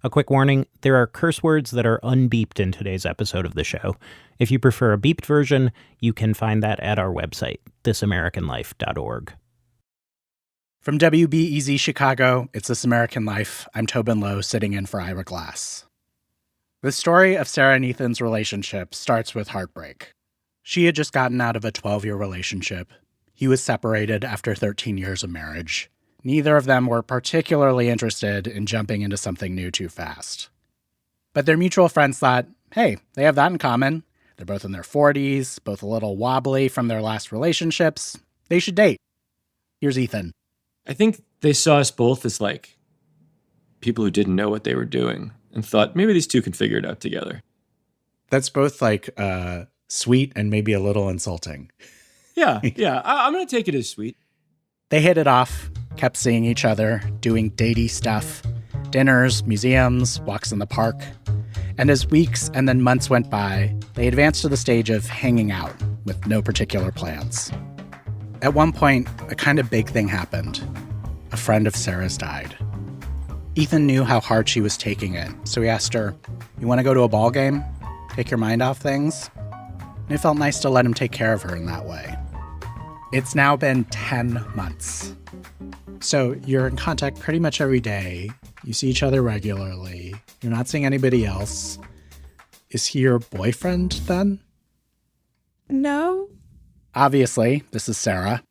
A quick warning, there are curse words that are unbeeped in today's episode of the show. If you prefer a beeped version, you can find that at our website, thisamericanlife.org. From WBEZ Chicago, it's This American Life. I'm Tobin Low, sitting in for Ira Glass. The story of Sara and Ethan's relationship starts with heartbreak. She had just gotten out of a 12-year relationship. He was separated after 13 years of marriage. Neither of them were particularly interested in jumping into something new too fast. But their mutual friends thought, hey, they have that in common. They're both in their 40s, both a little wobbly from their last relationships. They should date. Here's Ethan. I think they saw us both as like people who didn't know what they were doing and thought maybe these two can figure it out together. That's both like sweet and maybe a little insulting. Yeah. I'm going to take it as sweet. They hit it off, kept seeing each other, doing datey stuff, dinners, museums, walks in the park. And as weeks and then months went by, they advanced to the stage of hanging out with no particular plans. At one point, a kind of big thing happened. A friend of Sara's died. Ethan knew how hard she was taking it, so he asked her, "You want to go to a ball game? Take your mind off things?" And it felt nice to let him take care of her in that way. It's now been 10 months. So you're in contact pretty much every day. You see each other regularly. You're not seeing anybody else. Is he your boyfriend then? No. Obviously, this is Sara.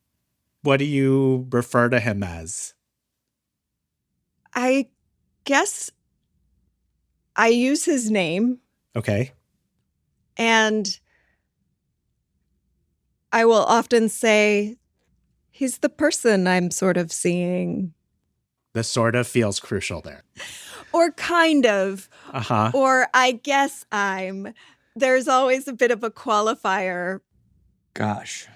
What do you refer to him as? I guess I use his name. Okay. And I will often say, he's the person I'm sort of seeing. The sort of feels crucial there. Or kind of. Uh-huh. Or I guess I'm. There's always a bit of a qualifier. Gosh.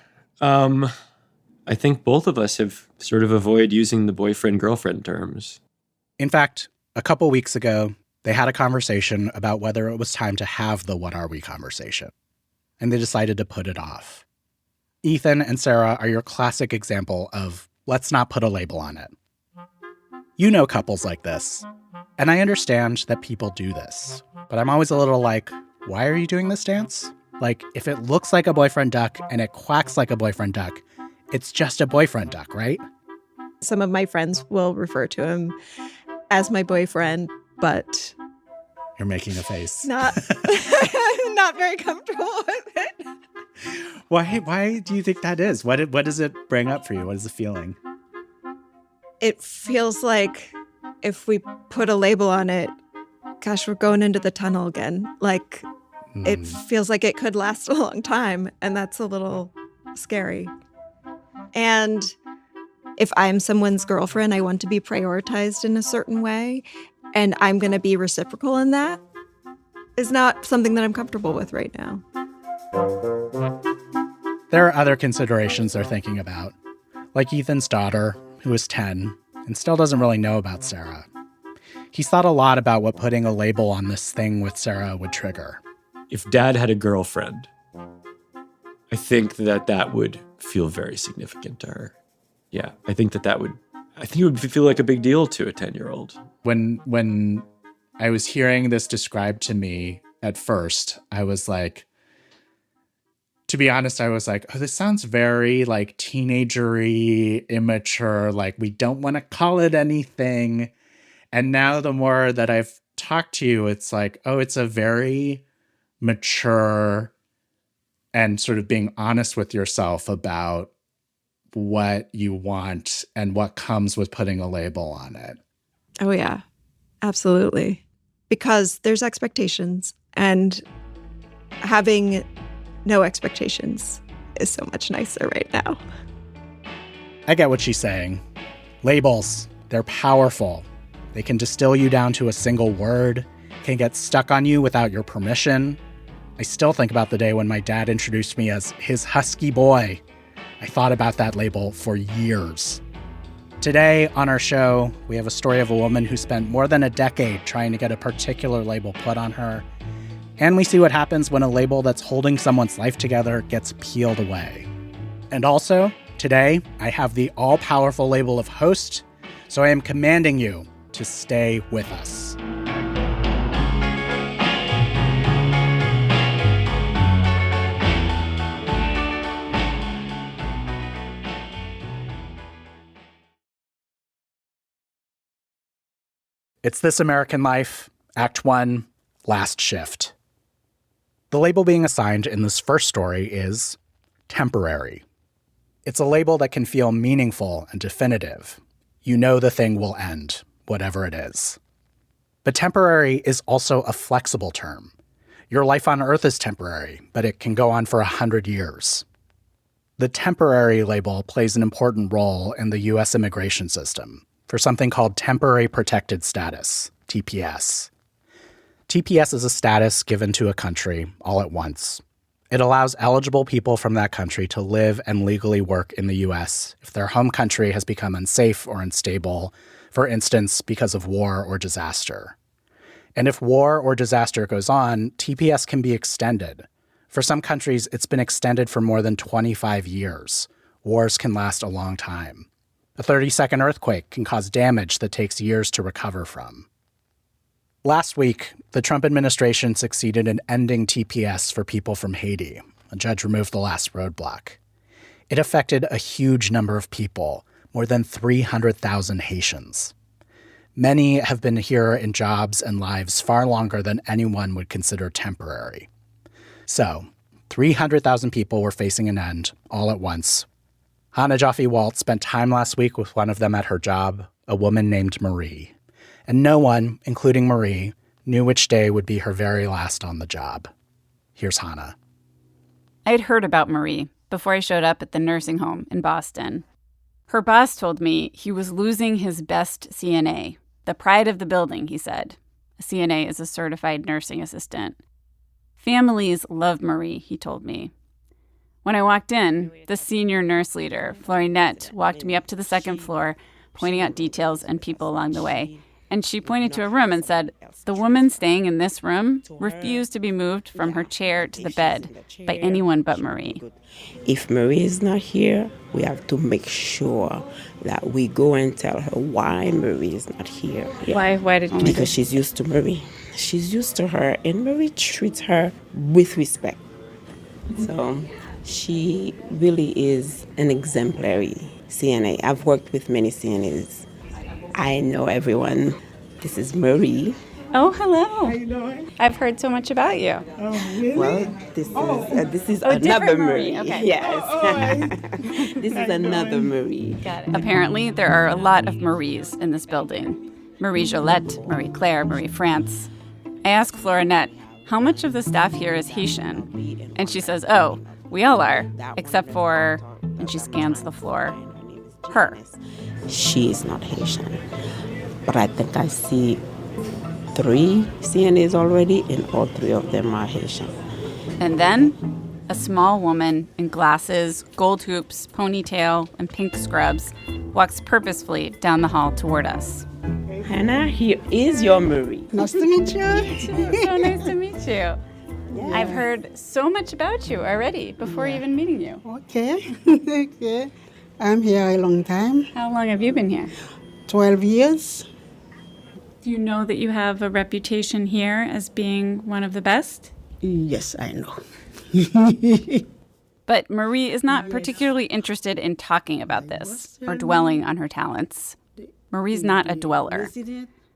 I think both of us have sort of avoided using the boyfriend-girlfriend terms. In fact, a couple weeks ago, they had a conversation about whether it was time to have the what are we conversation. And they decided to put it off. Ethan and Sara are your classic example of let's not put a label on it. You know couples like this. And I understand that people do this. But I'm always a little like, why are you doing this dance? Like, if it looks like a boyfriend duck and it quacks like a boyfriend duck, it's just a boyfriend duck, right? Some of my friends will refer to him as my boyfriend, but... You're making a face. Not very comfortable with it. Why do you think that is? What does it bring up for you? What is the feeling? It feels like if we put a label on it, gosh, we're going into the tunnel again. Like, it feels like it could last a long time, and that's a little scary. And if I'm someone's girlfriend, I want to be prioritized in a certain way, and I'm going to be reciprocal in that is not something that I'm comfortable with right now. There are other considerations they're thinking about, like Ethan's daughter, who is 10 and still doesn't really know about Sara. He's thought a lot about what putting a label on this thing with Sara would trigger. If Dad had a girlfriend, I think that would feel very significant to her. Yeah, I think it would feel like a big deal to a 10-year-old. When I was hearing this described to me at first, I was like, to be honest, I was like, oh, this sounds very like teenagery, immature, like we don't want to call it anything. And now the more that I've talked to you, it's like, oh, it's a very mature and sort of being honest with yourself about what you want and what comes with putting a label on it. Oh, yeah, absolutely. Because there's expectations, and having no expectations is so much nicer right now. I get what she's saying. Labels, they're powerful. They can distill you down to a single word, can get stuck on you without your permission. I still think about the day when my dad introduced me as his husky boy. I thought about that label for years. Today on our show, we have a story of a woman who spent more than a decade trying to get a particular label put on her. And we see what happens when a label that's holding someone's life together gets peeled away. And also, today, I have the all-powerful label of host, so I am commanding you to stay with us. It's This American Life, Act 1, Last Shift. The label being assigned in this first story is temporary. It's a label that can feel meaningful and definitive. You know the thing will end, whatever it is. But temporary is also a flexible term. Your life on Earth is temporary, but it can go on for 100 years. The temporary label plays an important role in the U.S. immigration system for something called Temporary Protected Status, TPS. TPS is a status given to a country all at once. It allows eligible people from that country to live and legally work in the U.S. if their home country has become unsafe or unstable, for instance, because of war or disaster. And if war or disaster goes on, TPS can be extended. For some countries, it's been extended for more than 25 years. Wars can last a long time. A 30-second earthquake can cause damage that takes years to recover from. Last week, the Trump administration succeeded in ending TPS for people from Haiti. A judge removed the last roadblock. It affected a huge number of people, more than 300,000 Haitians. Many have been here in jobs and lives far longer than anyone would consider temporary. So, 300,000 people were facing an end all at once. Chana Joffe-Walt spent time last week with one of them at her job, a woman named Marie. And no one, including Marie, knew which day would be her very last on the job. Here's Chana. I'd heard about Marie before I showed up at the nursing home in Boston. Her boss told me he was losing his best CNA, the pride of the building, he said. A CNA is a certified nursing assistant. Families love Marie, he told me. When I walked in, the senior nurse leader, Florinette, walked me up to the second floor, pointing out details and people along the way. And she pointed to a room and said, the woman staying in this room refused to be moved from her chair to the bed by anyone but Marie. If Marie is not here, we have to make sure that we go and tell her why Marie is not here. Yeah. Why did you? Because she's used to Marie. She's used to her, and Marie treats her with respect. So she really is an exemplary CNA. I've worked with many CNAs. I know everyone. This is Marie. Oh, hello. How you doing? I've heard so much about you. Oh, really? Well, this is another Marie. Okay. Yes. This is another Marie. Got it. Apparently, there are a lot of Maries in this building. Marie Jolette, Marie Claire, Marie France. I asked Florinette, how much of the staff here is Haitian? And she says, oh, we all are, except for, and she scans the floor, her. She is not Haitian. But I think I see 3 CNAs already, and all 3 of them are Haitian. And then a small woman in glasses, gold hoops, ponytail, and pink scrubs walks purposefully down the hall toward us. Hannah, here is your Marie. Nice to meet you. So nice to meet you. Yeah. I've heard so much about you already before even meeting you. Okay. Okay. I'm here a long time. How long have you been here? 12 years. Do you know that you have a reputation here as being one of the best? Yes, I know. But Marie is not particularly interested in talking about this or dwelling on her talents. Marie's not a dweller.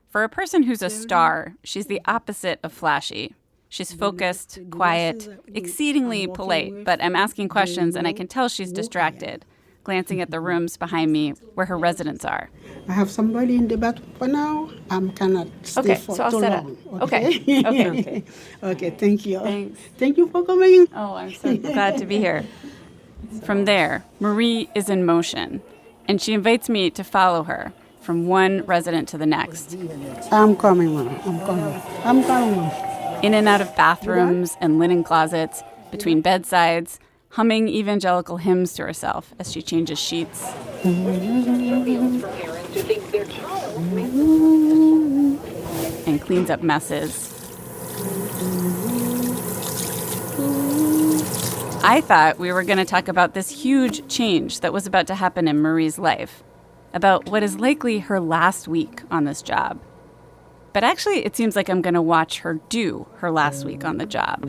For a person who's a star, she's the opposite of flashy. She's focused, quiet, exceedingly polite, but I'm asking questions and I can tell she's distracted, glancing at the rooms behind me where her residents are. I have somebody in the bathroom for now. I cannot stay for I'll too set long. up. Okay. Okay, thank you. Thanks. Thank you for coming. Oh, I'm so glad to be here. From there, Marie is in motion, and she invites me to follow her from one resident to the next. I'm coming, ma'am. I'm coming. In and out of bathrooms and linen closets, between bedsides, humming evangelical hymns to herself as she changes sheets. And cleans up messes. I thought we were going to talk about this huge change that was about to happen in Marie's life, about what is likely her last week on this job. But actually, it seems like I'm going to watch her do her last week on the job.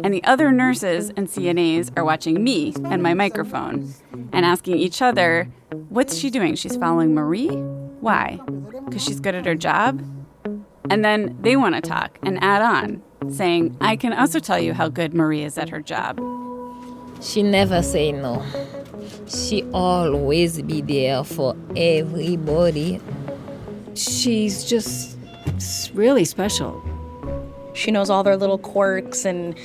And the other nurses and CNAs are watching me and my microphone and asking each other, what's she doing? She's following Marie? Why? because she's good at her job. And then they want to talk and add on, saying, I can also tell you how good Marie is at her job. She never say no. She always be there for everybody. She's just really special. She knows all their little quirks, and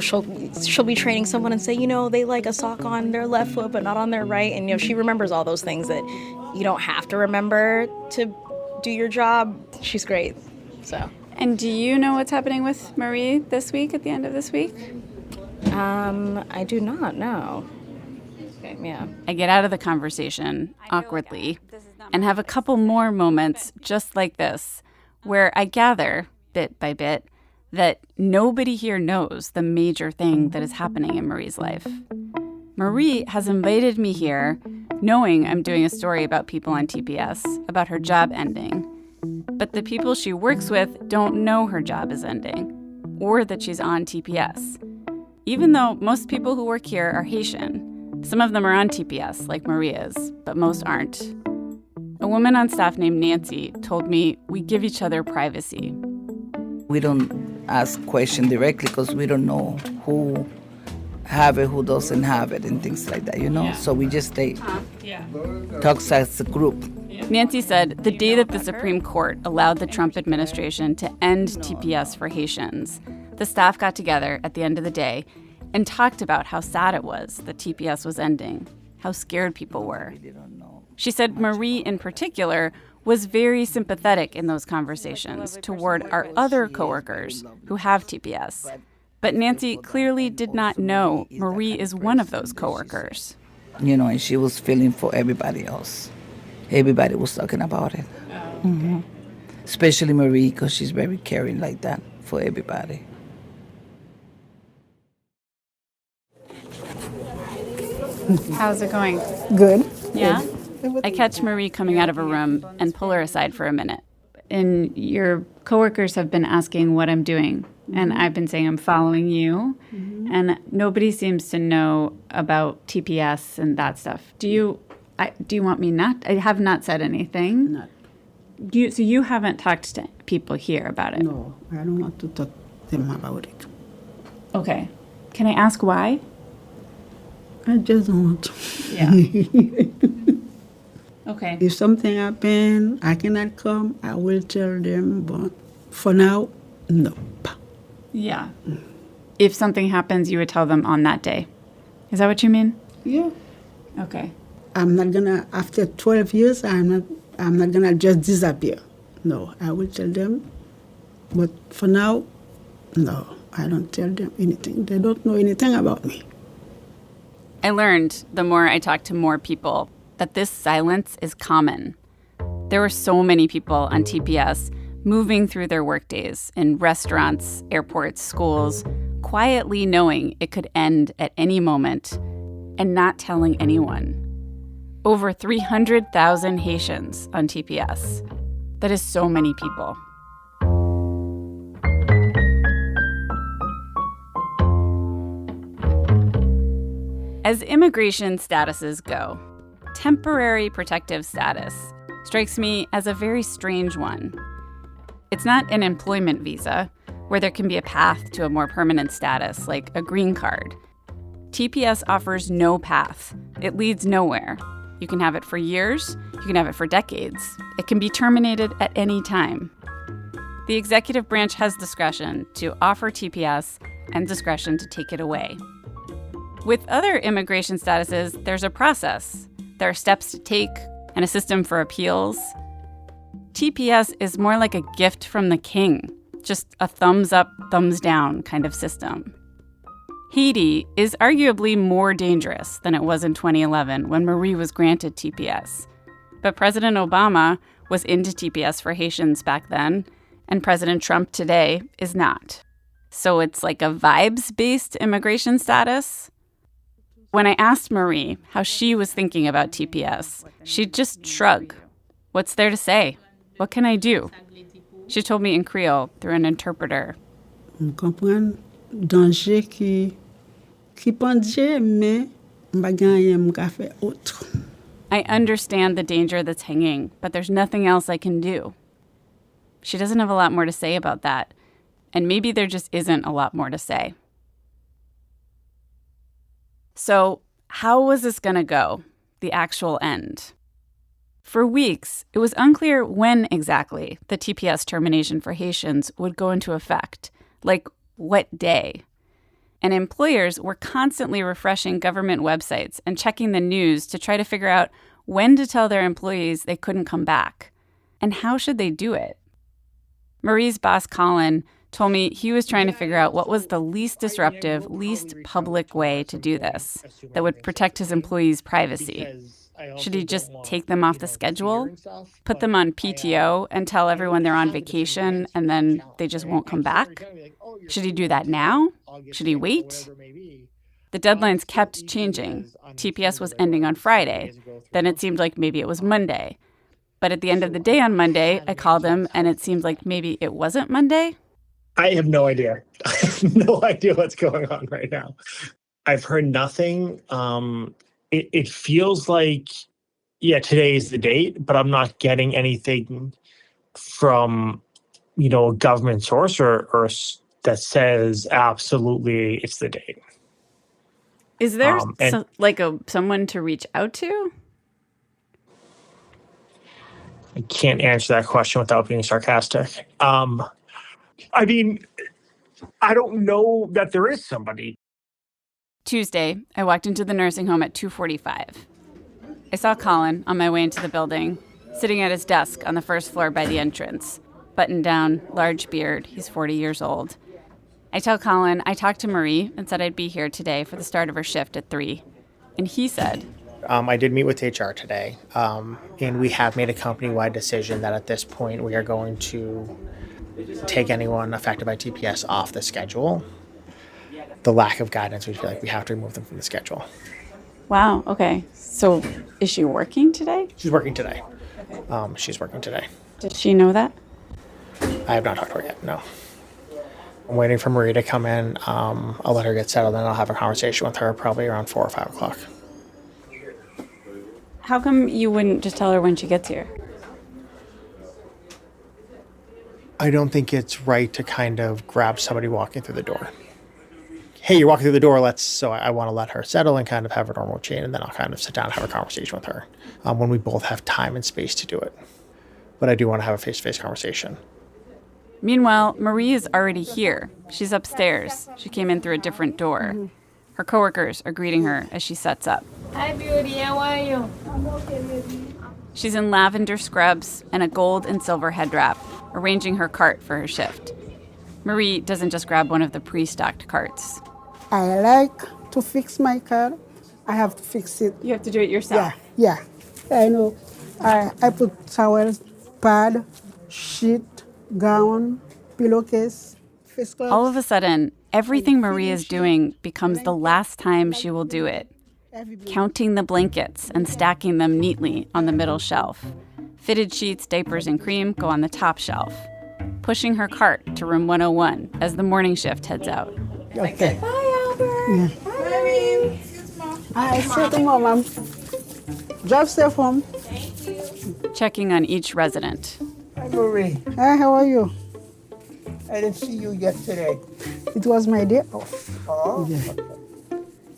she'll be training someone and say, they like a sock on their left foot but not on their right, and she remembers all those things that you don't have to remember to do your job. She's great. So. And do you know what's happening with Marie this week, at the end of this week? I do not know. Okay, yeah. I get out of the conversation awkwardly and have a couple more moments just like this, where I gather, bit by bit, that nobody here knows the major thing that is happening in Marie's life. Marie has invited me here knowing I'm doing a story about people on TPS, about her job ending. But the people she works with don't know her job is ending, or that she's on TPS. Even though most people who work here are Haitian, some of them are on TPS, like Marie is, but most aren't. A woman on staff named Nancy told me we give each other privacy. We don't ask questions directly because we don't know who have it, who doesn't have it, and things like that, Yeah. So we just talk as a group. Nancy said the day that the Supreme Court allowed the Trump administration to end TPS for Haitians, the staff got together at the end of the day and talked about how sad it was that TPS was ending, how scared people were. She said Marie, in particular, was very sympathetic in those conversations toward our other coworkers who have TPS. But Nancy clearly did not know Marie is one of those coworkers. And she was feeling for everybody else. Everybody was talking about it. Oh, okay. Mm-hmm. Especially Marie, because she's very caring like that for everybody. How's it going? Good. Yeah? I catch Marie coming out of a room and pull her aside for a minute. And your coworkers have been asking what I'm doing. And I've been saying I'm following you. Mm-hmm. And nobody seems to know about TPS and that stuff. Do you want me not? I have not said anything. Not. So you haven't talked to people here about it? No, I don't want to talk to them about it. Okay. Can I ask why? I just don't want to. Yeah. Okay. If something happens, I cannot come, I will tell them, but for now, no. Yeah. If something happens, you would tell them on that day. Is that what you mean? Yeah. Okay. I'm not gonna, after 12 years, I'm not gonna just disappear. No, I will tell them, but for now, no, I don't tell them anything. They don't know anything about me. I learned, the more I talked to more people, that this silence is common. There were so many people on TPS moving through their workdays in restaurants, airports, schools, quietly knowing it could end at any moment and not telling anyone. Over 300,000 Haitians on TPS. That is so many people. As immigration statuses go, temporary protective status strikes me as a very strange one. It's not an employment visa, where there can be a path to a more permanent status, like a green card. TPS offers no path. It leads nowhere. You can have it for years, you can have it for decades. It can be terminated at any time. The executive branch has discretion to offer TPS and discretion to take it away. With other immigration statuses, there's a process. There are steps to take and a system for appeals. TPS is more like a gift from the king, just a thumbs up, thumbs down kind of system. Haiti is arguably more dangerous than it was in 2011 when Marie was granted TPS. But President Obama was into TPS for Haitians back then, and President Trump today is not. So it's like a vibes-based immigration status. When I asked Marie how she was thinking about TPS, she'd just shrug. What's there to say? What can I do? She told me in Creole through an interpreter. Comprendre danger qui pendait mais m'pa gagner m'ka faire autre. I understand the danger that's hanging, but there's nothing else I can do. She doesn't have a lot more to say about that, and maybe there just isn't a lot more to say. So, how was this going to go? The actual end? For weeks, it was unclear when exactly the TPS termination for Haitians would go into effect, like what day. And employers were constantly refreshing government websites and checking the news to try to figure out when to tell their employees they couldn't come back. And how should they do it? Marie's boss, Colin, told me he was trying to figure out what was the least disruptive, least public way to do this that would protect his employees' privacy. Should he just take them off the schedule, put them on PTO, and tell everyone they're on vacation and then they just won't come back? Should he do that now? Should he wait? The deadlines kept changing. TPS was ending on Friday. Then it seemed like maybe it was Monday. But at the end of the day on Monday, I called him and it seemed like maybe it wasn't Monday. I have no idea. I have no idea what's going on right now. I've heard nothing. It feels like, yeah, today is the date, but I'm not getting anything from, a government source or that says absolutely it's the date. Is there someone to reach out to? I can't answer that question without being sarcastic. I don't know that there is somebody. Tuesday, I walked into the nursing home at 2:45. I saw Colin on my way into the building, sitting at his desk on the first floor by the entrance. Buttoned down, large beard, he's 40 years old. I tell Colin I talked to Marie and said I'd be here today for the start of her shift at 3. And he said, I did meet with HR today, and we have made a company-wide decision that at this point we are going to take anyone affected by TPS off the schedule. The lack of guidance, we feel like we have to remove them from the schedule. Wow, okay. So is she working today? She's working today. She's working today. Did she know that? I have not talked to her yet, no. I'm waiting for Marie to come in. I'll let her get settled, and I'll have a conversation with her probably around 4 or 5 o'clock. How come you wouldn't just tell her when she gets here? I don't think it's right to kind of grab somebody walking through the door. Hey, you're walking through the door, so I want to let her settle and kind of have a normal chain, and then I'll kind of sit down and have a conversation with her when we both have time and space to do it. But I do want to have a face-to-face conversation. Meanwhile, Marie is already here. She's upstairs. She came in through a different door. Her coworkers are greeting her as she sets up. Hi, beauty. How are you? I'm okay, baby. She's in lavender scrubs and a gold and silver head wrap, arranging her cart for her shift. Marie doesn't just grab one of the pre-stocked carts. I like to fix my car. I have to fix it. You have to do it yourself? Yeah. I know. I put towels, pad, sheet, gown, pillowcase, face cloth. All of a sudden, everything Marie is doing becomes the last time she will do it. Counting the blankets and stacking them neatly on the middle shelf. Fitted sheets, diapers, and cream go on the top shelf. Pushing her cart to room 101 as the morning shift heads out. Okay. Bye, Albert. Yeah. Bye. I say to Mom, drive safe home. Checking on each resident. Hi, Marie. Hi, how are you? I didn't see you yesterday. It was my day off. Oh, Yeah. okay.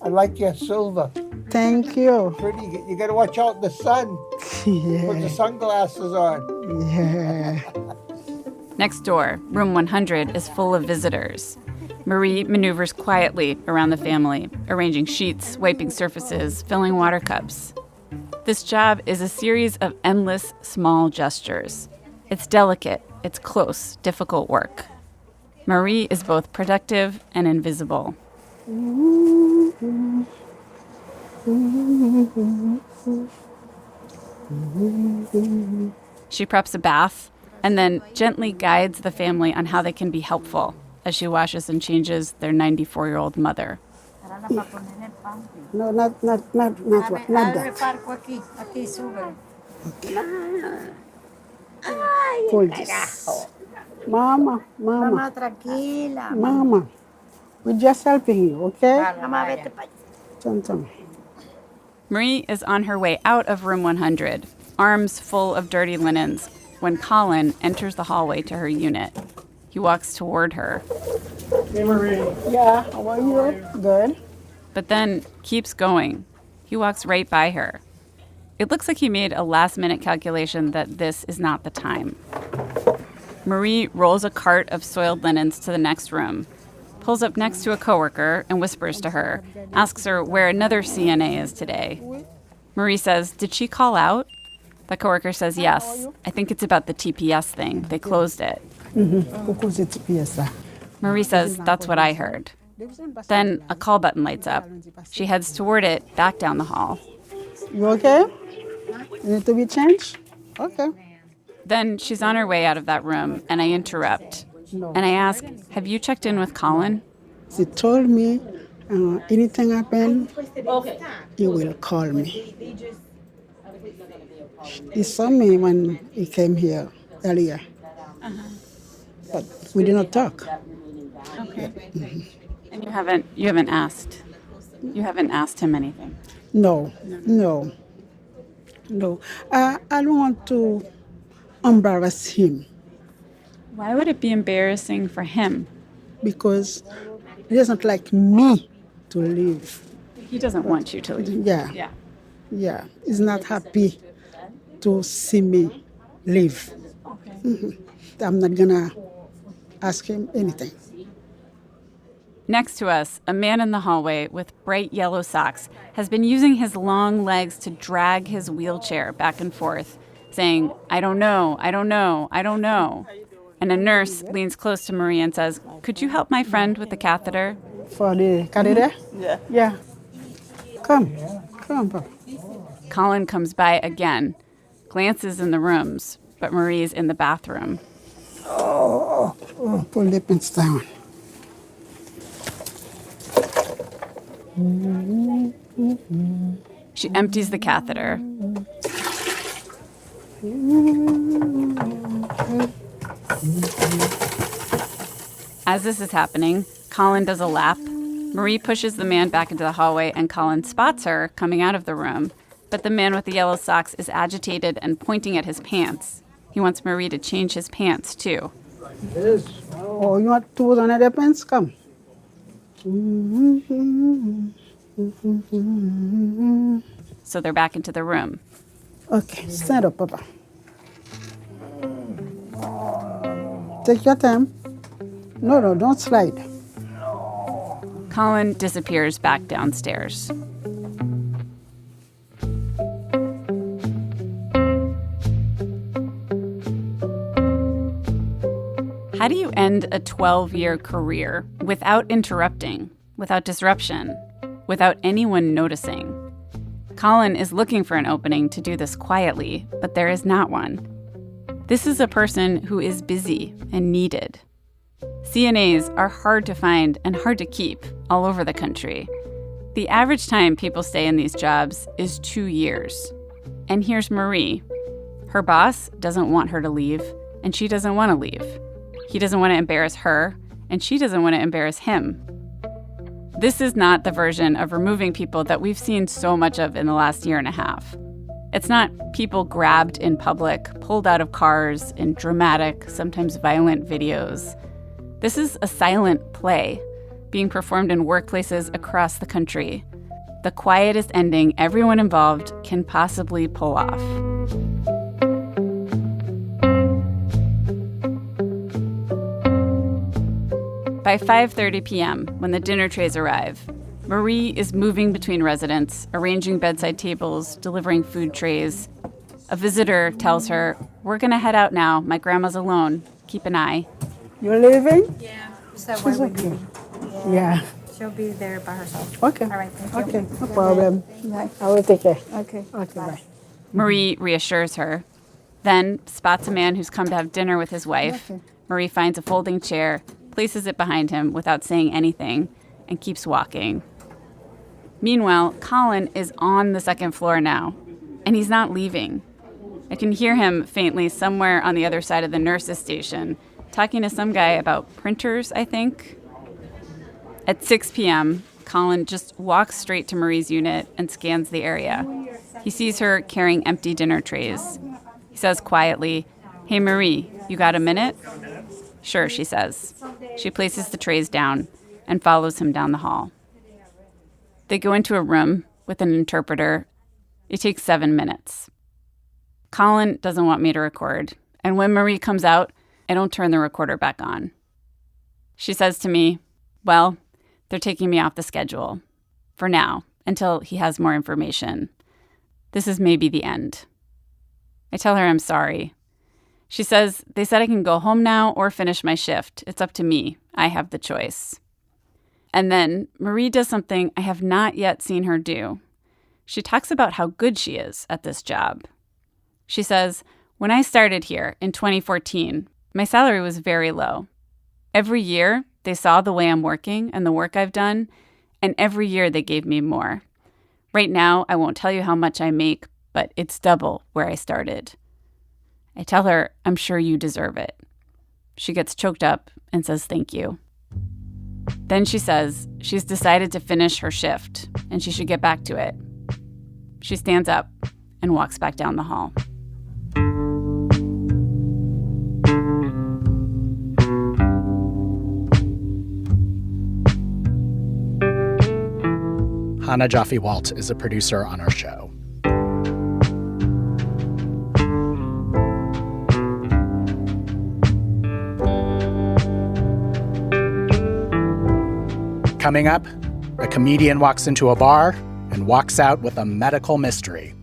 I like your silver. Thank you. Pretty. You got to watch out in the sun. Put the sunglasses on. Yeah. Next door, room 100 is full of visitors. Marie maneuvers quietly around the family, arranging sheets, wiping surfaces, filling water cups. This job is a series of endless small gestures. It's delicate, it's close, difficult work. Marie is both productive and invisible. She preps a bath and then gently guides the family on how they can be helpful as she washes and changes their 94-year-old mother. No, not that. Hold this. Mama. Mama. We're just helping you, okay? Chum. Marie is on her way out of room 100, arms full of dirty linens, when Colin enters the hallway to her unit. He walks toward her. Hey, Marie. Yeah, how are you? Good. But then keeps going. He walks right by her. It looks like he made a last-minute calculation that this is not the time. Marie rolls a cart of soiled linens to the next room, pulls up next to a coworker and whispers to her, asks her where another CNA is today. Marie says, "Did she call out?" The coworker says, "Yes. I think it's about the TPS thing. They closed it." Marie says, "That's what I heard." Then a call button lights up. She heads toward it, back down the hall. You okay? You need to be changed? Okay. Then she's on her way out of that room, and I interrupt. And I ask, "Have you checked in with Colin?" She told me anything happen, he will call me. He saw me when he came here earlier. But we did not talk. Okay. And you haven't asked him anything? No. I don't want to embarrass him. Why would it be embarrassing for him? Because he doesn't like me to leave. He doesn't want you to leave. Yeah. He's not happy to see me leave. Okay. I'm not gonna ask him anything. Next to us, a man in the hallway with bright yellow socks has been using his long legs to drag his wheelchair back and forth, saying, "I don't know, I don't know, I don't know." And a nurse leans close to Marie and says, "Could you help my friend with the catheter?" For the catheter? Yeah. Come, Papa. Colin comes by again, glances in the rooms, but Marie's in the bathroom. Oh, pull the pants down. She empties the catheter. As this is happening, Colin does a lap. Marie pushes the man back into the hallway, and Colin spots her coming out of the room. But the man with the yellow socks is agitated and pointing at his pants. He wants Marie to change his pants, too. Oh, you want to put on other pants? Come. So they're back into the room. Okay, stand up, Papa. Take your time. No, don't slide. Colin disappears back downstairs. How do you end a 12-year career without interrupting, without disruption, without anyone noticing? Colin is looking for an opening to do this quietly, but there is not one. This is a person who is busy and needed. CNAs are hard to find and hard to keep all over the country. The average time people stay in these jobs is 2 years. And here's Marie. Her boss doesn't want her to leave, and she doesn't want to leave. He doesn't want to embarrass her, and she doesn't want to embarrass him. This is not the version of removing people that we've seen so much of in the last year and a half. It's not people grabbed in public, pulled out of cars in dramatic, sometimes violent videos. This is a silent play being performed in workplaces across the country. The quietest ending everyone involved can possibly pull off. By 5:30 p.m., when the dinner trays arrive, Marie is moving between residents, arranging bedside tables, delivering food trays. A visitor tells her, "We're going to head out now. My grandma's alone. Keep an eye." You're leaving? Yeah. Is that She's why we okay. leave? Yeah. She'll be there by herself. Okay. All right, thank you. Okay, no problem. Bye. I will take care. Okay. Okay, bye. Marie reassures her, then spots a man who's come to have dinner with his wife. Okay. Marie finds a folding chair, places it behind him without saying anything, and keeps walking. Meanwhile, Colin is on the second floor now, and he's not leaving. I can hear him faintly somewhere on the other side of the nurse's station, talking to some guy about printers, I think. At 6 p.m., Colin just walks straight to Marie's unit and scans the area. He sees her carrying empty dinner trays. He says quietly, "Hey, Marie, you got a minute?" "Sure," she says. She places the trays down and follows him down the hall. They go into a room with an interpreter. It takes 7 minutes. Colin doesn't want me to record, and when Marie comes out, I don't turn the recorder back on. She says to me, "Well, they're taking me off the schedule. For now, until he has more information. This is maybe the end." I tell her I'm sorry. She says, "They said I can go home now or finish my shift. It's up to me. I have the choice." And then Marie does something I have not yet seen her do. She talks about how good she is at this job. She says, "When I started here in 2014, my salary was very low. Every year, they saw the way I'm working and the work I've done, and every year they gave me more. Right now, I won't tell you how much I make, but it's double where I started." I tell her, "I'm sure you deserve it." She gets choked up and says thank you. Then she says she's decided to finish her shift and she should get back to it. She stands up and walks back down the hall. Chana Joffe-Walt is a producer on our show. Coming up, a comedian walks into a bar and walks out with a medical mystery.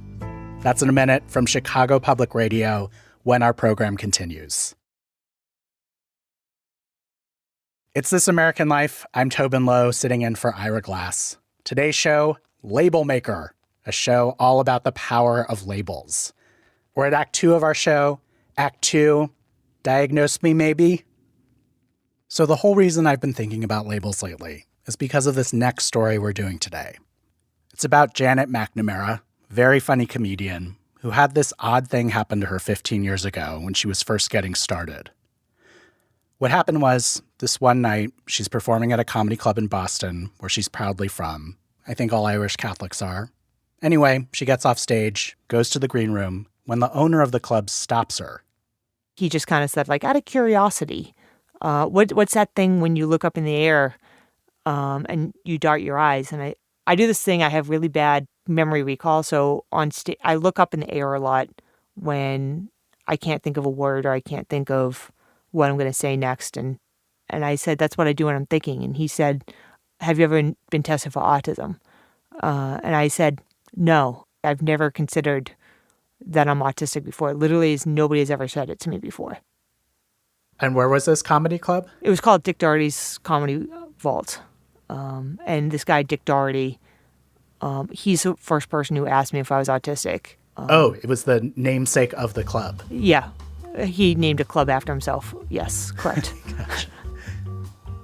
That's in a minute from Chicago Public Radio when our program continues. It's This American Life. I'm Tobin Low, sitting in for Ira Glass. Today's show, Label Maker, a show all about the power of labels. We're at Act 2 of our show. Act 2, diagnose me maybe? So the whole reason I've been thinking about labels lately is because of this next story we're doing today. It's about Janet McNamara, very funny comedian, who had this odd thing happen to her 15 years ago when she was first getting started. What happened was, this one night, she's performing at a comedy club in Boston, where she's proudly from. I think all Irish Catholics are. Anyway, she gets off stage, goes to the green room, when the owner of the club stops her. He just kind of said, like, out of curiosity, what's that thing when you look up in the air and you dart your eyes? And I do this thing, I have really bad memory recall, so on stage, I look up in the air a lot when I can't think of a word or I can't think of what I'm going to say next. And I said, that's what I do when I'm thinking. And he said, have you ever been tested for autism? And I said, no, I've never considered that I'm autistic before. Literally, nobody has ever said it to me before. And where was this comedy club? It was called Dick Doherty's Comedy Vault. And this guy, Dick Doherty, he's the first person who asked me if I was autistic. It was the namesake of the club. Yeah. He named a club after himself. Yes, correct. Gotcha.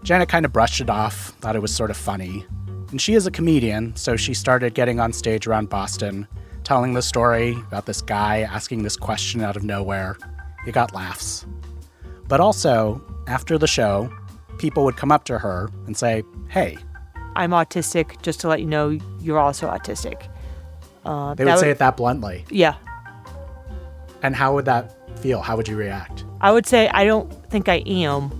Janet kind of brushed it off, thought it was sort of funny. And she is a comedian, so she started getting on stage around Boston, telling the story about this guy asking this question out of nowhere. It got laughs. But also, after the show, people would come up to her and say, hey, I'm autistic, just to let you know you're also autistic. They would say it that bluntly. Yeah. And how would that feel? How would you react? I would say, I don't think I am.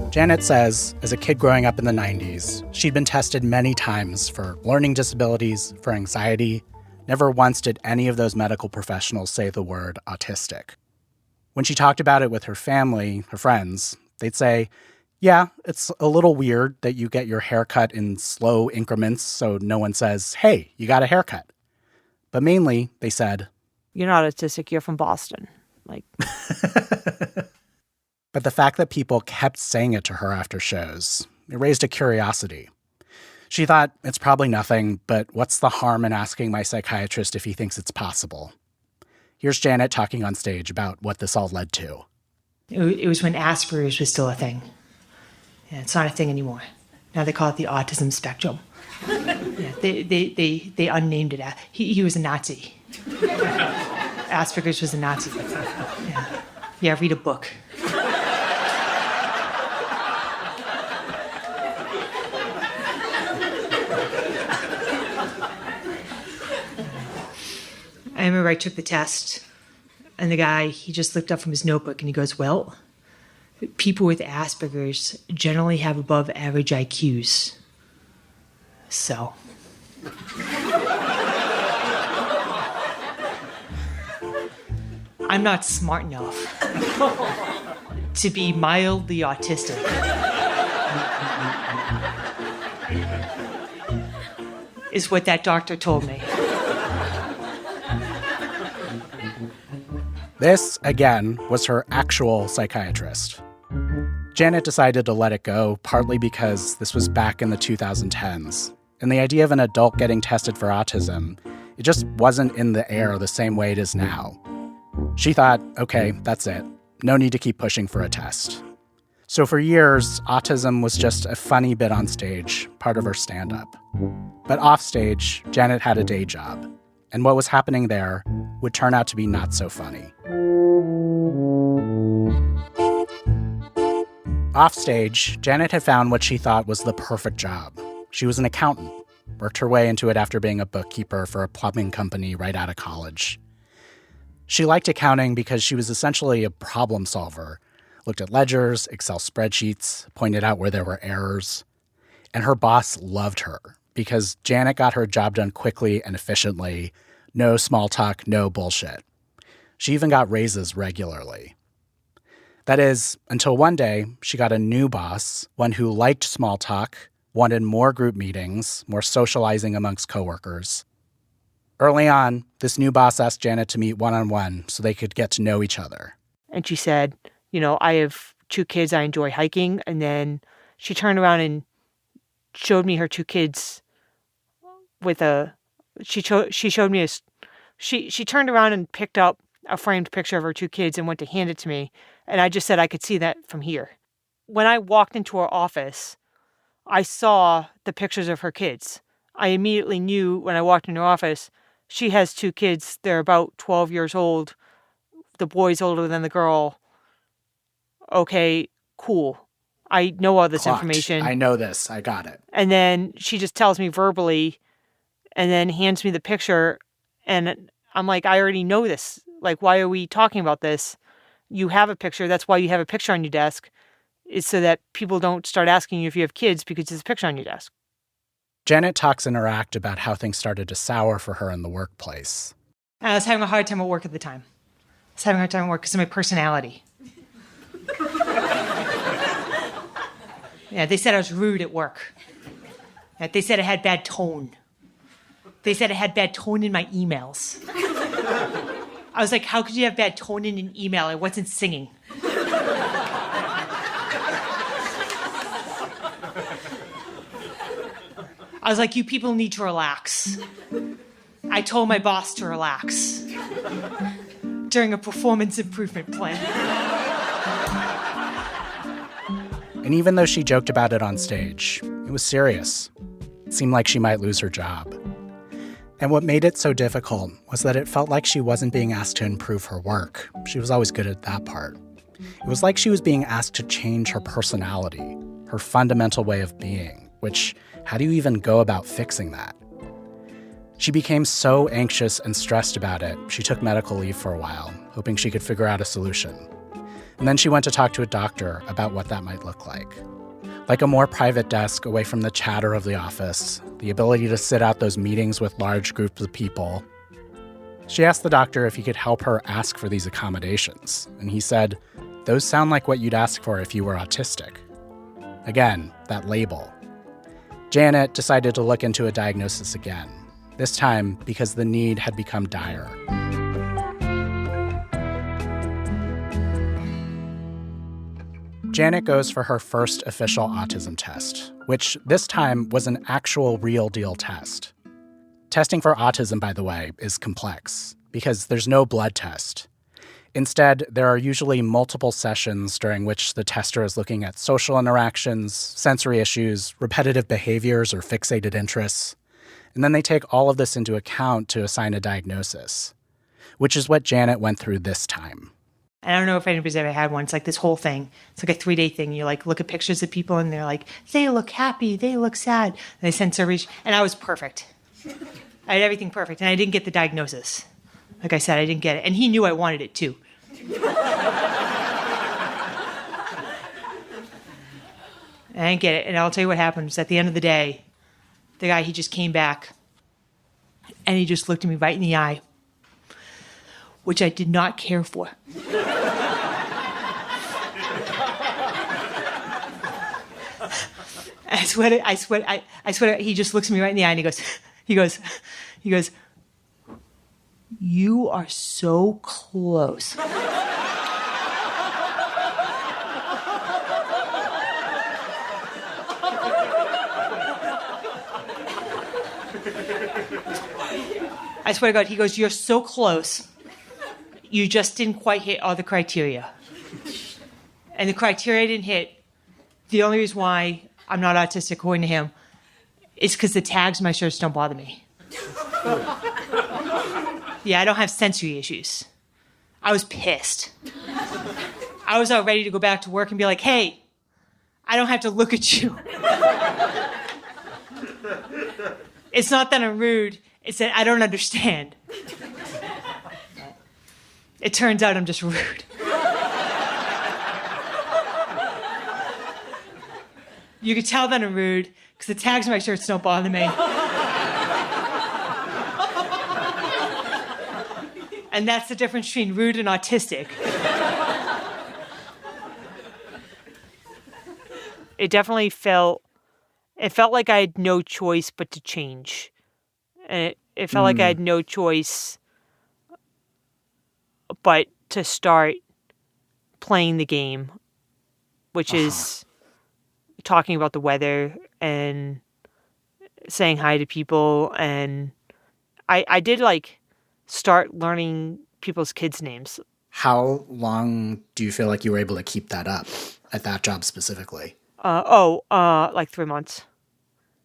Janet says, as a kid growing up in the 90s, she'd been tested many times for learning disabilities, for anxiety. Never once did any of those medical professionals say the word autistic. When she talked about it with her family, her friends, they'd say, yeah, it's a little weird that you get your haircut in slow increments so no one says, hey, you got a haircut. But mainly, they said, you're not autistic, you're from Boston. Like. But the fact that people kept saying it to her after shows, it raised a curiosity. She thought, it's probably nothing, but what's the harm in asking my psychiatrist if he thinks it's possible? Here's Janet talking on stage about what this all led to. It was when Asperger's was still a thing. Yeah, it's not a thing anymore. Now they call it the autism spectrum. Yeah, they unnamed it. He was a Nazi. Asperger's was a Nazi. Yeah, read a book. I remember I took the test, and the guy, he just looked up from his notebook and he goes, well, people with Asperger's generally have above average IQs. So. I'm not smart enough to be mildly autistic. Is what that doctor told me. This, again, was her actual psychiatrist. Janet decided to let it go, partly because this was back in the 2010s, and the idea of an adult getting tested for autism, it just wasn't in the air the same way it is now. She thought, okay, that's it. No need to keep pushing for a test. So for years, autism was just a funny bit on stage, part of her stand-up. But off stage, Janet had a day job, and what was happening there would turn out to be not so funny. Off stage, Janet had found what she thought was the perfect job. She was an accountant, worked her way into it after being a bookkeeper for a plumbing company right out of college. She liked accounting because she was essentially a problem solver, looked at ledgers, Excel spreadsheets, pointed out where there were errors. And her boss loved her because Janet got her job done quickly and efficiently. No small talk, no bullshit. She even got raises regularly. That is, until one day she got a new boss, one who liked small talk, wanted more group meetings, more socializing amongst coworkers. Early on, this new boss asked Janet to meet one-on-one so they could get to know each other. And she said, I have 2 kids, I enjoy hiking. And then she turned around and showed me her 2 kids with she turned around and picked up a framed picture of her 2 kids and went to hand it to me. And I just said I could see that from here. When I walked into her office, I saw the pictures of her kids. I immediately knew when I walked into her office, she has 2 kids. They're about 12 years old. The boy's older than the girl. Okay, cool. I know all this Clocked. information. I know this. I got it. And then she just tells me verbally and then hands me the picture. And I'm like, I already know this. Like, why are we talking about this? You have a picture. That's why you have a picture on your desk, is so that people don't start asking you if you have kids because there's a picture on your desk. Janet talks in her act about how things started to sour for her in the workplace. I was having a hard time at work at the time. I was having a hard time at work because of my personality. Yeah, they said I was rude at work. Yeah, they said I had bad tone. They said I had bad tone in my emails. I was like, how could you have bad tone in an email? I wasn't singing. I was like, you people need to relax. I told my boss to relax during a performance improvement plan. And even though she joked about it on stage, it was serious. It seemed like she might lose her job. And what made it so difficult was that it felt like she wasn't being asked to improve her work. She was always good at that part. It was like she was being asked to change her personality, her fundamental way of being, which, how do you even go about fixing that? She became so anxious and stressed about it, she took medical leave for a while, hoping she could figure out a solution. And then she went to talk to a doctor about what that might look like. Like a more private desk away from the chatter of the office, the ability to sit out those meetings with large groups of people. She asked the doctor if he could help her ask for these accommodations, and he said, "Those sound like what you'd ask for if you were autistic." Again, that label. Janet decided to look into a diagnosis again, this time because the need had become dire. Janet goes for her first official autism test, which this time was an actual real deal test. Testing for autism, by the way, is complex because there's no blood test. Instead, there are usually multiple sessions during which the tester is looking at social interactions, sensory issues, repetitive behaviors, or fixated interests. And then they take all of this into account to assign a diagnosis, which is what Janet went through this time. I don't know if anybody's ever had one. It's like this whole thing. It's like a 3-day thing. You like look at pictures of people and they're like, they look happy, they look sad. And they send surveys. And I was perfect. I had everything perfect. And I didn't get the diagnosis. Like I said, I didn't get it. And he knew I wanted it too. And I didn't get it. And I'll tell you what happens. At the end of the day, the guy, he just came back and he just looked at me right in the eye, which I did not care for. I swear, he just looks at me right in the eye and he goes, "You are so close." I swear to God, he goes, "You're so close. You just didn't quite hit all the criteria." And the criteria I didn't hit, the only reason why I'm not autistic, according to him, is because the tags on my shirts don't bother me. Yeah, I don't have sensory issues. I was pissed. I was all ready to go back to work and be like, "Hey, I don't have to look at you." It's not that I'm rude, it's that I don't understand. It turns out I'm just rude. You can tell that I'm rude because the tags on my shirts don't bother me. And that's the difference between rude and autistic. It definitely felt like I had no choice but to change. And it felt like I had no choice but to start playing the game, which is talking about the weather and saying hi to people. And I did start learning people's kids' names. How long do you feel like you were able to keep that up at that job specifically? Like 3 months.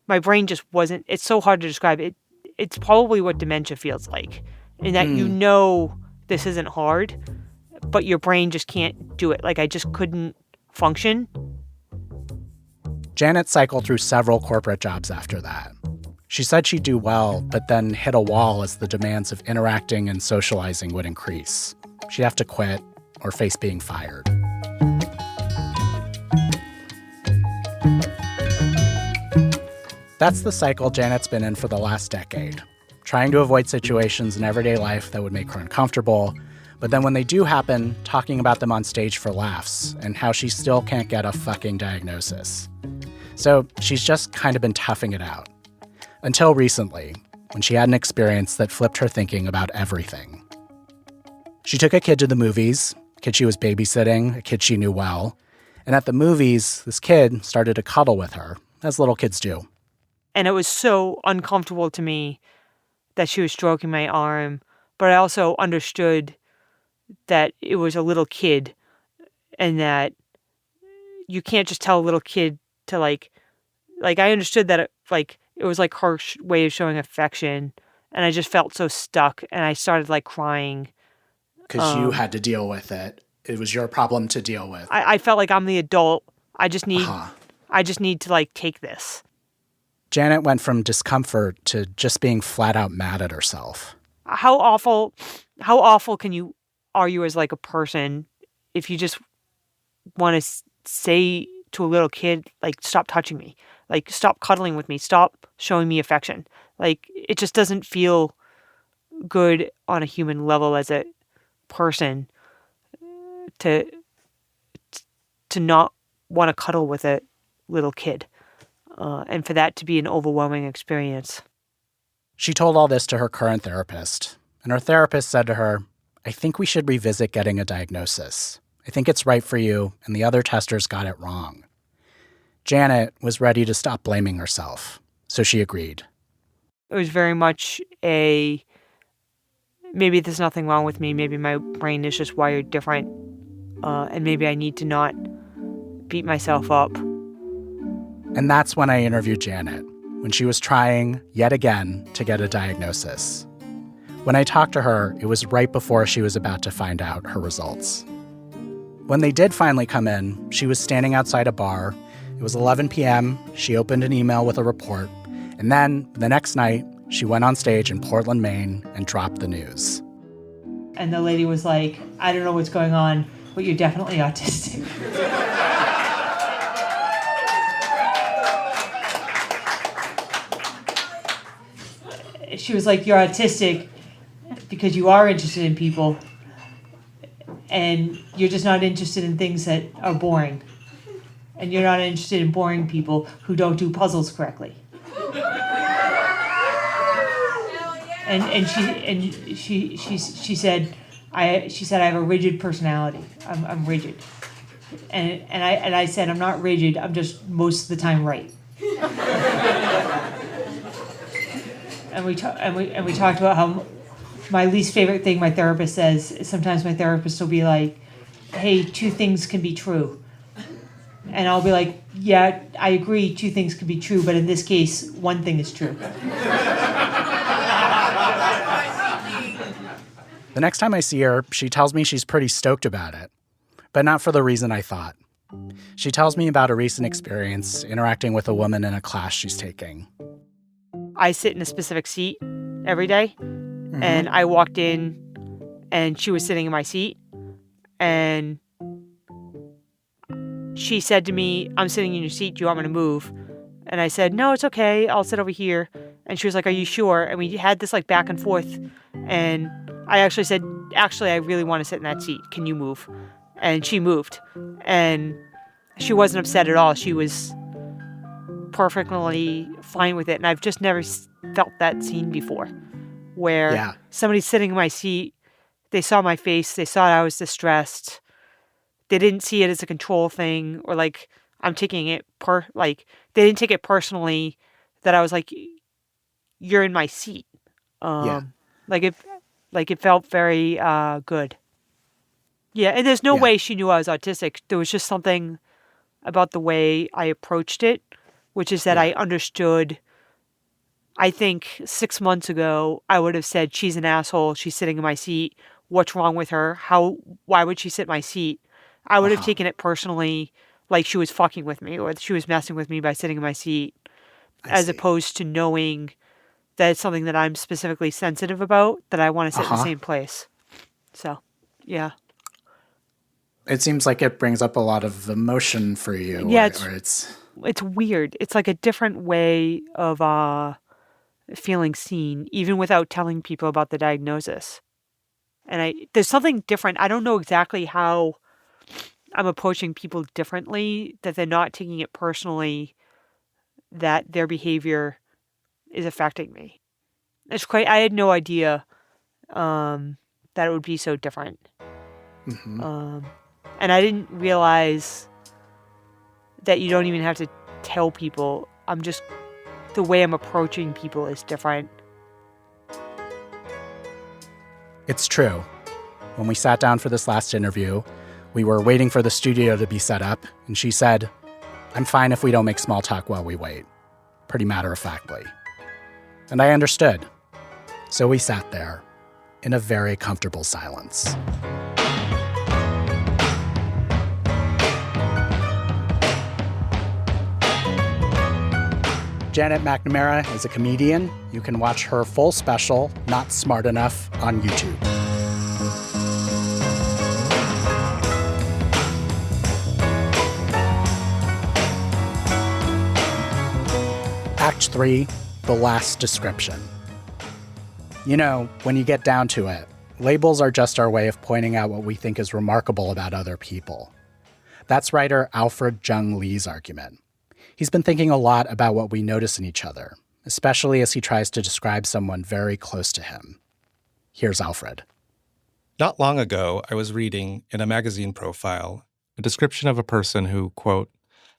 My brain just wasn't, it's so hard to describe. It's probably what dementia feels like, in that you know this isn't hard, but your brain just can't do it. Like, I just couldn't function. Janet cycled through several corporate jobs after that. She said she'd do well, but then hit a wall as the demands of interacting and socializing would increase. She'd have to quit or face being fired. That's the cycle Janet's been in for the last decade, trying to avoid situations in everyday life that would make her uncomfortable, but then when they do happen, talking about them on stage for laughs, and how she still can't get a fucking diagnosis. So she's just kind of been toughing it out. Until recently, when she had an experience that flipped her thinking about everything. She took a kid to the movies, a kid she was babysitting, a kid she knew well, and at the movies, this kid started to cuddle with her, as little kids do. And it was so uncomfortable to me that she was stroking my arm, but I also understood that it was a little kid and that you can't just tell a little kid to I understood that it was like her way of showing affection, and I just felt so stuck, and I started crying. Because you had to deal with it. It was your problem to deal with. I felt like I'm the adult. I just need to take this. Janet went from discomfort to just being flat out mad at herself. How awful are you as a person if you just want to say to a little kid, stop touching me, stop cuddling with me, stop showing me affection. It just doesn't feel good on a human level as a person to not want to cuddle with a little kid. And for that to be an overwhelming experience. She told all this to her current therapist, and her therapist said to her, "I think we should revisit getting a diagnosis. I think it's right for you, and the other testers got it wrong." Janet was ready to stop blaming herself, so she agreed. It was very much maybe there's nothing wrong with me, maybe my brain is just wired different, and maybe I need to not beat myself up. And that's when I interviewed Janet, when she was trying, yet again, to get a diagnosis. When I talked to her, it was right before she was about to find out her results. When they did finally come in, she was standing outside a bar. It was 11 p.m., she opened an email with a report, and then, the next night, she went on stage in Portland, Maine, and dropped the news. And the lady was like, I don't know what's going on, but you're definitely autistic. She was like, you're autistic because you are interested in people, and you're just not interested in things that are boring. And you're not interested in boring people who don't do puzzles correctly. And she said I have a rigid personality. I'm rigid. And I said I'm not rigid. I'm just most of the time right. And we talked about how my least favorite thing my therapist says is sometimes my therapist will be like, hey, 2 things can be true. And I'll be like, yeah, I agree, 2 things can be true, but in this case, 1 thing is true. The next time I see her, she tells me she's pretty stoked about it, but not for the reason I thought. She tells me about a recent experience interacting with a woman in a class she's taking. I sit in a specific seat every day, and I walked in, and she was sitting in my seat, and she said to me, I'm sitting in your seat, do you want me to move? And I said, no, it's okay, I'll sit over here. And she was like, are you sure? And we had this like back and forth, and I actually said, actually, I really want to sit in that seat, can you move? And she moved, and she wasn't upset at all. She was perfectly fine with it, and I've just never felt that scene before, where somebody's sitting in my seat, they saw my face, they saw I was distressed, they didn't see it as a control thing, or like I'm taking it they didn't take it personally that I was like, you're in my seat. Like it felt very good. Yeah, and there's no way she knew I was autistic. There was just something about the way I approached it, which is that I understood. I think 6 months ago, I would have said, she's an asshole, she's sitting in my seat, what's wrong with her? Why would she sit in my seat? I would have taken it personally, like she was fucking with me, or she was messing with me by sitting in my seat, as opposed to knowing that it's something that I'm specifically sensitive about, that I want to sit in the same place. So, yeah. It seems like it brings up a lot of emotion for you. Yeah, it's weird. It's like a different way of feeling seen, even without telling people about the diagnosis. And there's something different. I don't know exactly how I'm approaching people differently, that they're not taking it personally, that their behavior is affecting me. I had no idea that it would be so different. And I didn't realize that you don't even have to tell people. The way I'm approaching people is different. It's true. When we sat down for this last interview, we were waiting for the studio to be set up, and she said, I'm fine if we don't make small talk while we wait. Pretty matter-of-factly. And I understood. So we sat there in a very comfortable silence. Janet McNamara is a comedian. You can watch her full special, Not Smart Enough, on YouTube. Act 3, The Last Description. You know, when you get down to it, labels are just our way of pointing out what we think is remarkable about other people. That's writer Alfred Jung Lee's argument. He's been thinking a lot about what we notice in each other, especially as he tries to describe someone very close to him. Here's Alfred. Not long ago, I was reading, in a magazine profile, a description of a person who, quote,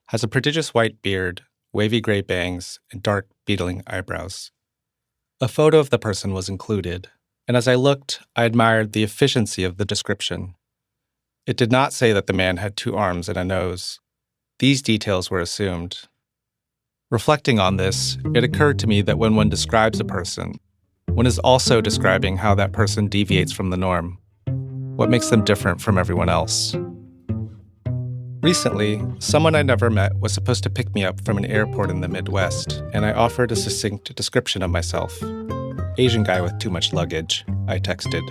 has a prodigious white beard, wavy gray bangs, and dark, beetling eyebrows. A photo of the person was included, and as I looked, I admired the efficiency of the description. It did not say that the man had 2 arms and a nose. These details were assumed. Reflecting on this, it occurred to me that when one describes a person, one is also describing how that person deviates from the norm, what makes them different from everyone else. Recently, someone I never met was supposed to pick me up from an airport in the Midwest, and I offered a succinct description of myself. Asian guy with too much luggage, I texted.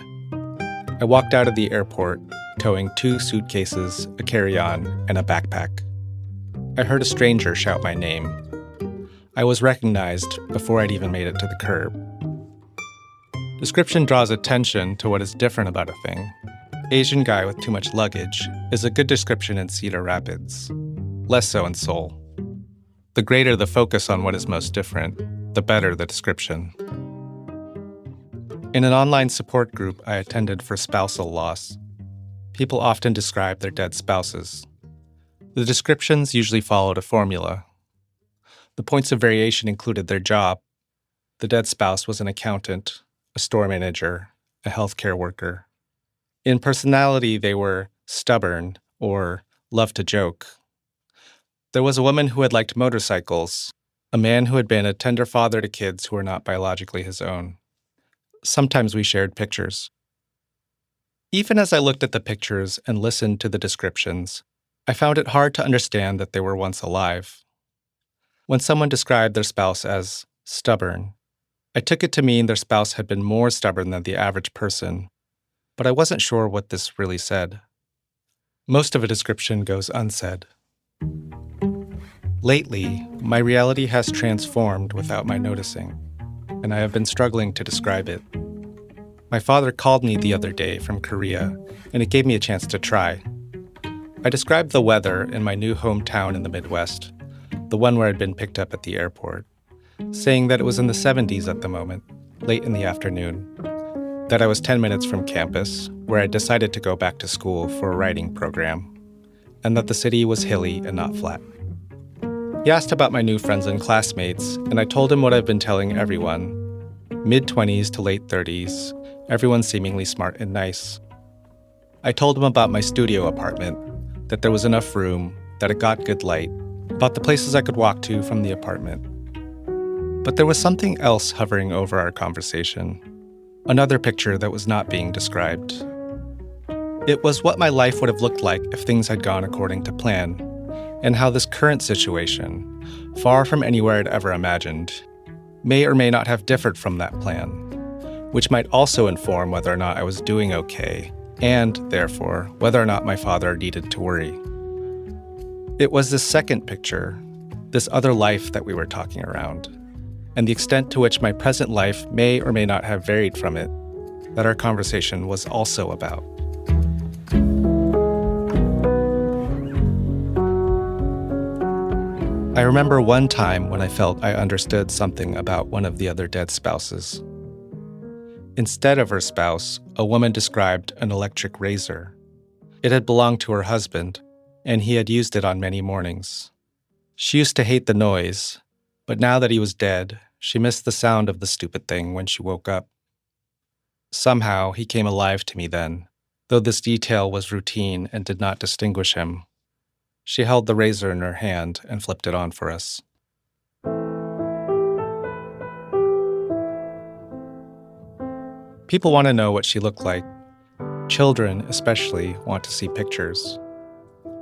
I walked out of the airport, towing 2 suitcases, a carry-on, and a backpack. I heard a stranger shout my name. I was recognized before I'd even made it to the curb. Description draws attention to what is different about a thing. Asian guy with too much luggage is a good description in Cedar Rapids, less so in Seoul. The greater the focus on what is most different, the better the description. In an online support group I attended for spousal loss, people often describe their dead spouses. The descriptions usually followed a formula. The points of variation included their job. The dead spouse was an accountant, a store manager, a healthcare worker. In personality, they were stubborn or loved to joke. There was a woman who had liked motorcycles, a man who had been a tender father to kids who were not biologically his own. Sometimes we shared pictures. Even as I looked at the pictures and listened to the descriptions, I found it hard to understand that they were once alive. When someone described their spouse as stubborn, I took it to mean their spouse had been more stubborn than the average person, but I wasn't sure what this really said. Most of a description goes unsaid. Lately, my reality has transformed without my noticing, and I have been struggling to describe it. My father called me the other day from Korea, and it gave me a chance to try. I described the weather in my new hometown in the Midwest, the one where I'd been picked up at the airport, saying that it was in the 70s at the moment, late in the afternoon, that I was 10 minutes from campus, where I decided to go back to school for a writing program, and that the city was hilly and not flat. He asked about my new friends and classmates, and I told him what I've been telling everyone. Mid-20s to late 30s, everyone seemingly smart and nice. I told him about my studio apartment, that there was enough room, that it got good light, about the places I could walk to from the apartment. But there was something else hovering over our conversation, another picture that was not being described. It was what my life would have looked like if things had gone according to plan, and how this current situation, far from anywhere I'd ever imagined, may or may not have differed from that plan, which might also inform whether or not I was doing okay, and, therefore, whether or not my father needed to worry. It was this second picture, this other life that we were talking around, and the extent to which my present life may or may not have varied from it, that our conversation was also about. I remember one time when I felt I understood something about one of the other dead spouses. Instead of her spouse, a woman described an electric razor. It had belonged to her husband, and he had used it on many mornings. She used to hate the noise, but now that he was dead, she missed the sound of the stupid thing when she woke up. Somehow, he came alive to me then, though this detail was routine and did not distinguish him. She held the razor in her hand and flipped it on for us. People want to know what she looked like. Children, especially, want to see pictures.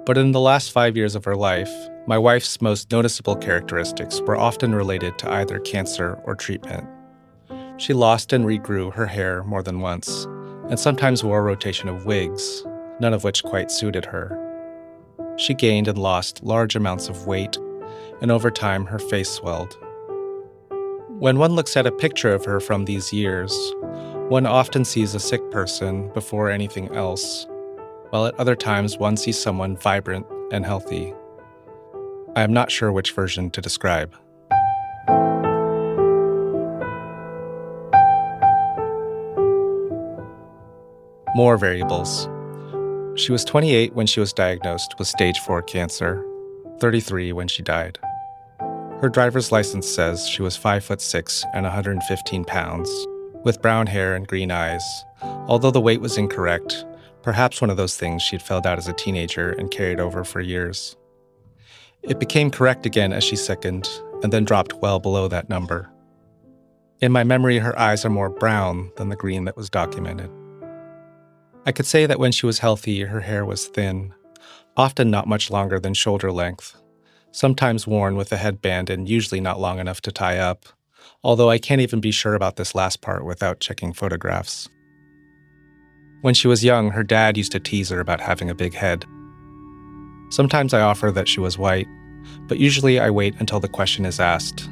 But in the last 5 years of her life, my wife's most noticeable characteristics were often related to either cancer or treatment. She lost and regrew her hair more than once, and sometimes wore a rotation of wigs, none of which quite suited her. She gained and lost large amounts of weight, and over time her face swelled. When one looks at a picture of her from these years, one often sees a sick person before anything else, while at other times one sees someone vibrant and healthy. I am not sure which version to describe. More variables. She was 28 when she was diagnosed with stage 4 cancer, 33 when she died. Her driver's license says she was 5'6" and 115 pounds, with brown hair and green eyes, although the weight was incorrect, perhaps one of those things she'd filled out as a teenager and carried over for years. It became correct again as she sickened, and then dropped well below that number. In my memory, her eyes are more brown than the green that was documented. I could say that when she was healthy, her hair was thin, often not much longer than shoulder length, sometimes worn with a headband and usually not long enough to tie up, although I can't even be sure about this last part without checking photographs. When she was young, her dad used to tease her about having a big head. Sometimes I offer that she was white, but usually I wait until the question is asked.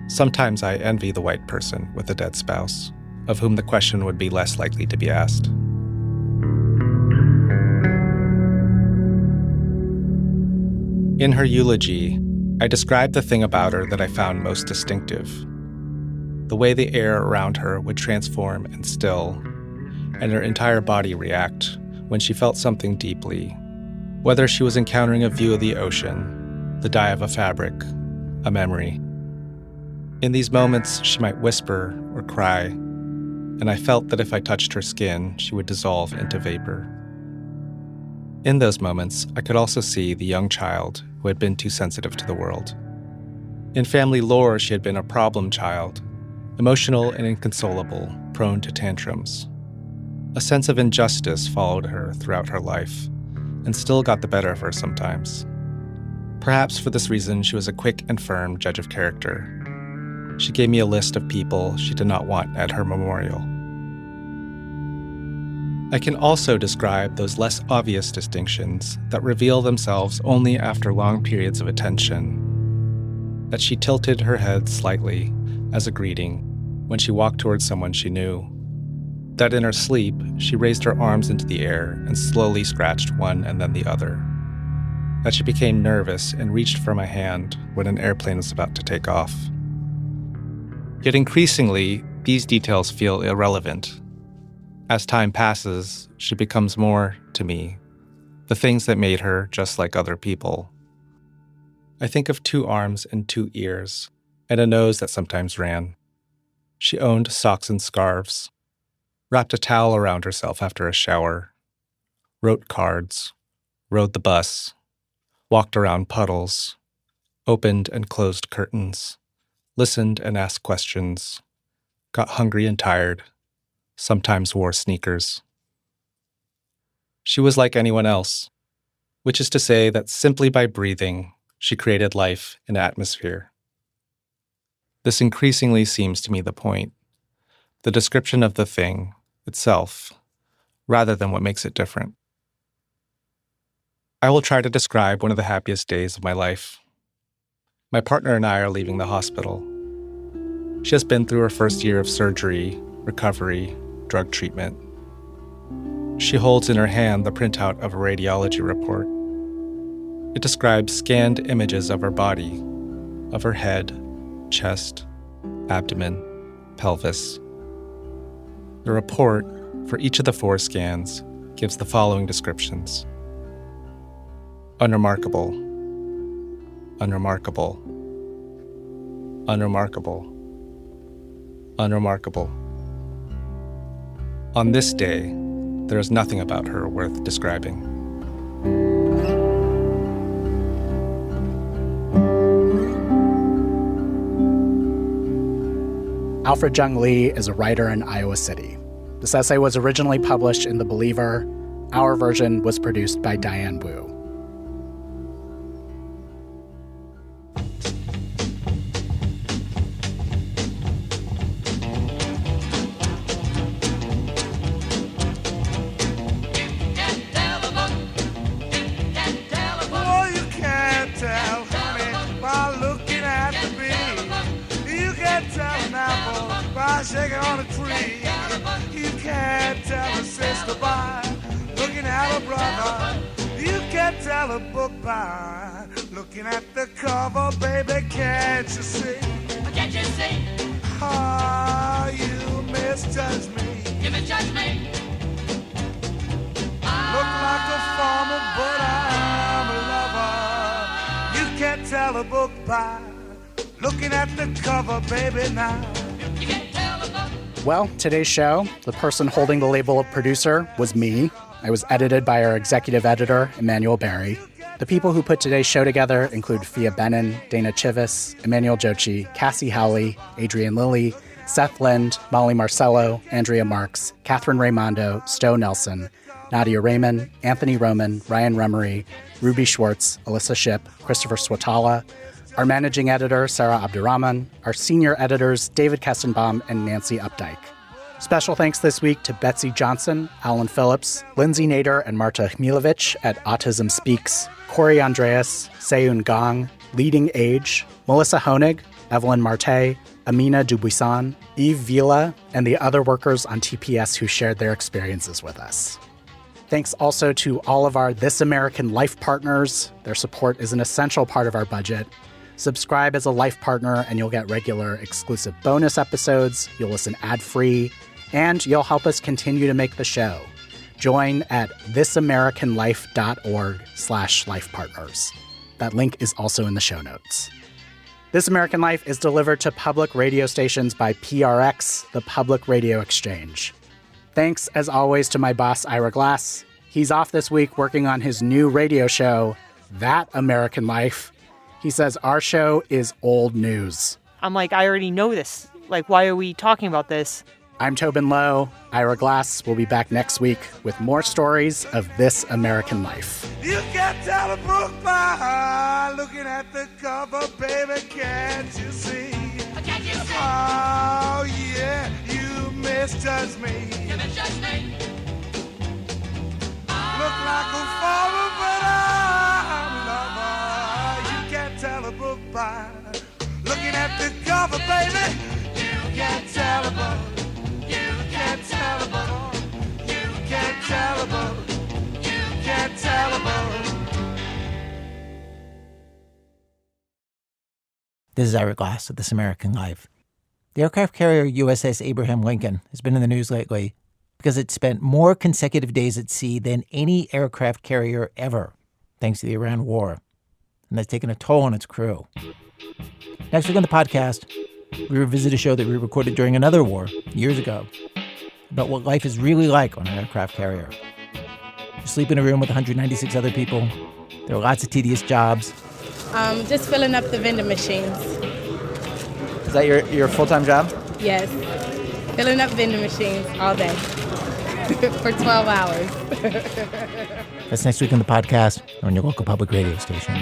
Sometimes I envy the white person with a dead spouse, of whom the question would be less likely to be asked. In her eulogy, I described the thing about her that I found most distinctive. The way the air around her would transform and still, and her entire body react when she felt something deeply, whether she was encountering a view of the ocean, the dye of a fabric, a memory. In these moments, she might whisper or cry, and I felt that if I touched her skin, she would dissolve into vapor. In those moments, I could also see the young child who had been too sensitive to the world. In family lore, she had been a problem child, emotional and inconsolable, prone to tantrums. A sense of injustice followed her throughout her life, and still got the better of her sometimes. Perhaps for this reason, she was a quick and firm judge of character. She gave me a list of people she did not want at her memorial. I can also describe those less obvious distinctions that reveal themselves only after long periods of attention. That she tilted her head slightly as a greeting when she walked towards someone she knew. That in her sleep, she raised her arms into the air and slowly scratched one and then the other. That she became nervous and reached for my hand when an airplane was about to take off. Yet increasingly, these details feel irrelevant. As time passes, she becomes more, to me, the things that made her just like other people. I think of 2 arms and 2 ears, and a nose that sometimes ran. She owned socks and scarves, wrapped a towel around herself after a shower, wrote cards, rode the bus, walked around puddles, opened and closed curtains, listened and asked questions, got hungry and tired, sometimes wore sneakers. She was like anyone else, which is to say that simply by breathing, she created life and atmosphere. This increasingly seems to me the point, the description of the thing itself, rather than what makes it different. I will try to describe one of the happiest days of my life. My partner and I are leaving the hospital. She has been through her first year of surgery, recovery, drug treatment. She holds in her hand the printout of a radiology report. It describes scanned images of her body, of her head, chest, abdomen, pelvis. The report, for each of the 4 scans, gives the following descriptions. Unremarkable, unremarkable, unremarkable, unremarkable. On this day, there is nothing about her worth describing. Alfred Jung Lee is a writer in Iowa City. This essay was originally published in The Believer. Our version was produced by Diane Wu. Shaking on a tree. You can't tell a sister by looking at a brother. You can't tell a book by looking at the cover, baby. Can't you see? Can't you see? Ah, you misjudge me. You misjudge me. Look like a farmer, but I'm a lover. You can't tell a book by looking at the cover, baby. Now. Well, today's show, the person holding the label of producer was me. I was edited by our executive editor, Emmanuel Berry. The people who put today's show together include Fia Benin, Dana Chivis, Emmanuel Jochi, Cassie Howley, Adrian Lilly, Seth Lind, Molly Marcello, Andrea Marks, Catherine Raimondo, Stowe Nelson, Nadia Raymond, Anthony Roman, Ryan Rummery, Ruby Schwartz, Alyssa Shipp, Christopher Swatala, our managing editor, Sarah Abdurrahman, our senior editors, David Kestenbaum and Nancy Updike. Special thanks this week to Betsy Johnson, Alan Phillips, Lindsay Nader, and Marta Hmilovich at Autism Speaks, Corey Andreas, Seyoon Gong, Leading Age, Melissa Honig, Evelyn Marte, Amina Dubuisson, Eve Vila, and the other workers on TPS who shared their experiences with us. Thanks also to all of our This American Life partners. Their support is an essential part of our budget. Subscribe as a Life partner and you'll get regular exclusive bonus episodes, you'll listen ad-free, and you'll help us continue to make the show. Join at thisamericanlife.org/lifepartners. That link is also in the show notes. This American Life is delivered to public radio stations by PRX, the Public Radio Exchange. Thanks, as always, to my boss, Ira Glass. He's off this week working on his new radio show, That American Life. He says our show is old news. I'm like, I already know this. Like, why are we talking about this? I'm Tobin Low. Ira Glass will be back next week with more stories of This American Life. You can't tell a book by looking at the cover, baby, can't you see? Can't you see? Oh, yeah, you misjudged me. You misjudged me. Look like a farmer, but I'm a lover. You can't tell a book by looking at the cover, baby. You can't tell a book. You can't tell a book. You can't tell a book. You can't tell a book. This is Ira Glass of This American Life. The aircraft carrier USS Abraham Lincoln has been in the news lately because it spent more consecutive days at sea than any aircraft carrier ever, thanks to the Iran war. And that's taken a toll on its crew. Next week on the podcast, we revisit a show that we recorded during another war years ago about what life is really like on an aircraft carrier. You sleep in a room with 196 other people. There are lots of tedious jobs. Just filling up the vending machines. Is that your full-time job? Yes. Filling up vending machines all day for 12 hours. That's next week on the podcast or on your local public radio station.